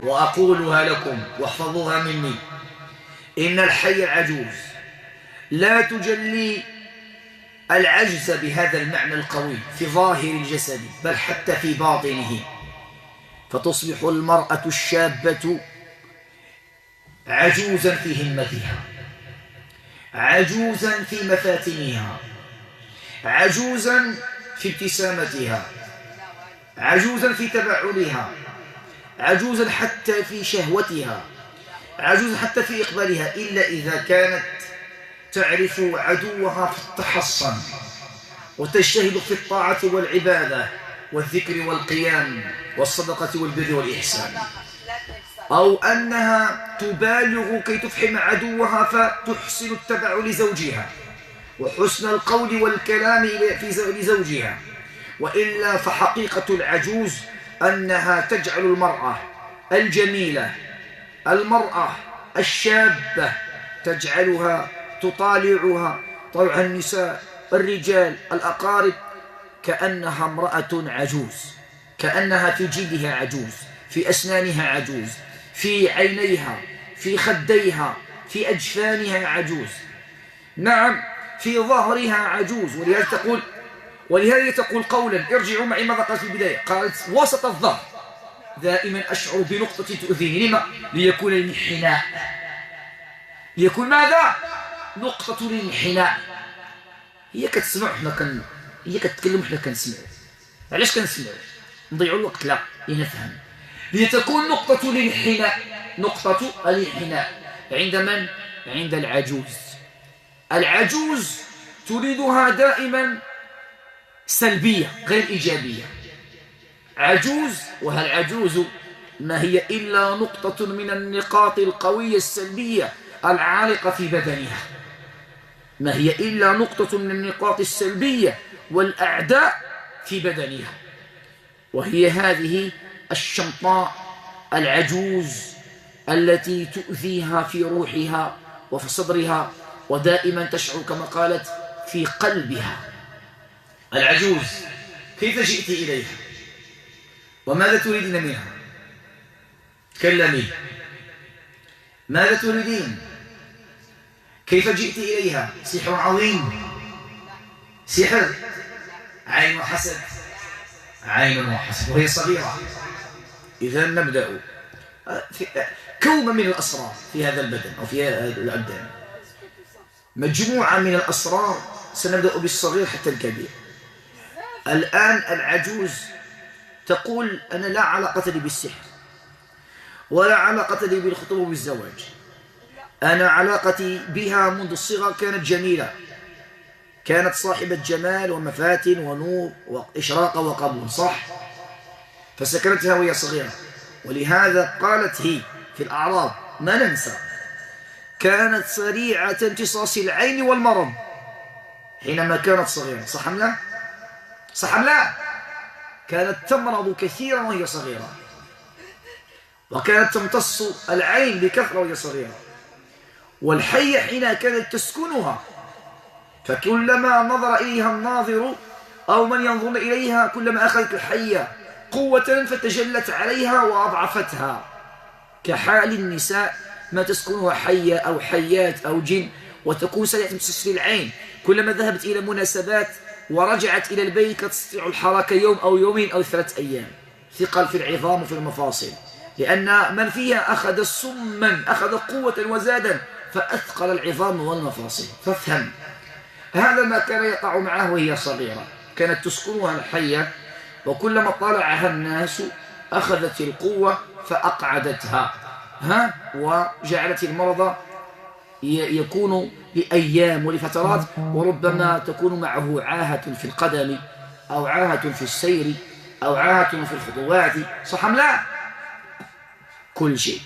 وأقولها لكم واحفظوها مني: إن الحي العجوز لا تجلي العجز بهذا المعنى القوي في ظاهر الجسد، بل حتى في باطنه، فتصبح المرأة الشابة عجوزا في همتها، عجوزا في مفاتنها، عجوزا في ابتسامتها، عجوزا في تبعلها، عجوزا حتى في شهوتها، عجوزا حتى في إقبالها، إلا إذا كانت تعرف عدوها في التحصن وتجتهد في الطاعة والعبادة والذكر والقيام والصدقة والبر والإحسان، أو أنها تبالغ كي تفحم عدوها فتحسن التبع لزوجها وحسن القول والكلام لزوجها. وإلا فحقيقة العجوز أنها تجعل المرأة الجميلة، المرأة الشابة، تجعلها تطالعها النساء، الرجال، الأقارب، كأنها امرأة عجوز، كأنها في جلدها عجوز، في أسنانها عجوز، في عينيها، في خديها، في أجفانها عجوز، نعم في ظهرها عجوز. ولهذا تقول قولا، ارجعوا معي ماذا قالت في البداية، قالت: وسط الظهر دائما أشعر بنقطة تؤذيني. لما؟ ليكون الانحناء، ليكون ماذا؟ نقطة الانحناء. هي كتسمع حنا هي كتكلم حنا كنسمعوا. علاش كنسمعوا؟ نضيعوا الوقت؟ لا، لنفهم. لتكون نقطة الانحناء، نقطة الانحناء عند من؟ عند العجوز. العجوز تريدها دائما سلبية غير إيجابية. عجوز، وهالعجوز ما هي إلا نقطة من النقاط القوية السلبية العالقة في بدنها، ما هي إلا نقطة من النقاط السلبية والأعداء في بدنها، وهي هذه الشمطاء العجوز التي تؤذيها في روحها وفي صدرها، ودائما تشعر كما قالت في قلبها. العجوز كيف جئت إليها؟ وماذا تريدين منها؟ تكلمي، ماذا تريدين؟ كيف جئت إليها؟ سحر عظيم، سحر، عين وحسد، عين وحسد، وهي صغيرة. إذا نبدأ كومة من الأسرار في هذا البدن أو في هذه الأبدان، مجموعة من الأسرار، سنبدأ بالصغير حتى الكبير. الآن العجوز تقول: أنا لا علاقة لي بالسحر، ولا علاقة لي بالخطوبة والزواج، أنا علاقتي بها منذ الصغر كانت جميلة، كانت صاحبة جمال ومفاتن ونور وإشراق وقبول، صح؟ فسكنتها وهي صغيرة. ولهذا قالت هي في الأعراض، ما ننسى، كانت سريعة امتصاص العين والمرض حينما كانت صغيرة، صح أم لا؟ صح أم لا؟ كانت تمرض كثيرا وهي صغيرة، وكانت تمتص العين بكثرة وهي صغيرة. والحية حين كانت تسكنها، فكلما نظر إليها الناظر أو من ينظر إليها كلما أخذت الحية قوة فتجلت عليها وأضعفتها، كحال النساء ما تسكنها حية أو حيات أو جن وتكون سريعة امتصاص العين، كلما ذهبت إلى مناسبات ورجعت إلى البيت لا تستطيع الحركة يوم أو يومين أو 3 أيام، ثقل في العظام وفي المفاصل، لأن من فيها أخذ سما، أخذ قوة وزادا فأثقل العظام والمفاصل. فافهم، هذا ما كان يقع معه وهي صغيرة، كانت تسكنها الحية، وكلما طالعها الناس أخذت القوة فأقعدتها وجعلت المرض يكون لأيام ولفترات، وربما تكون معه عاهة في القدم أو عاهة في السير أو عاهة في الخطوات، صح أم لا؟ كل شيء.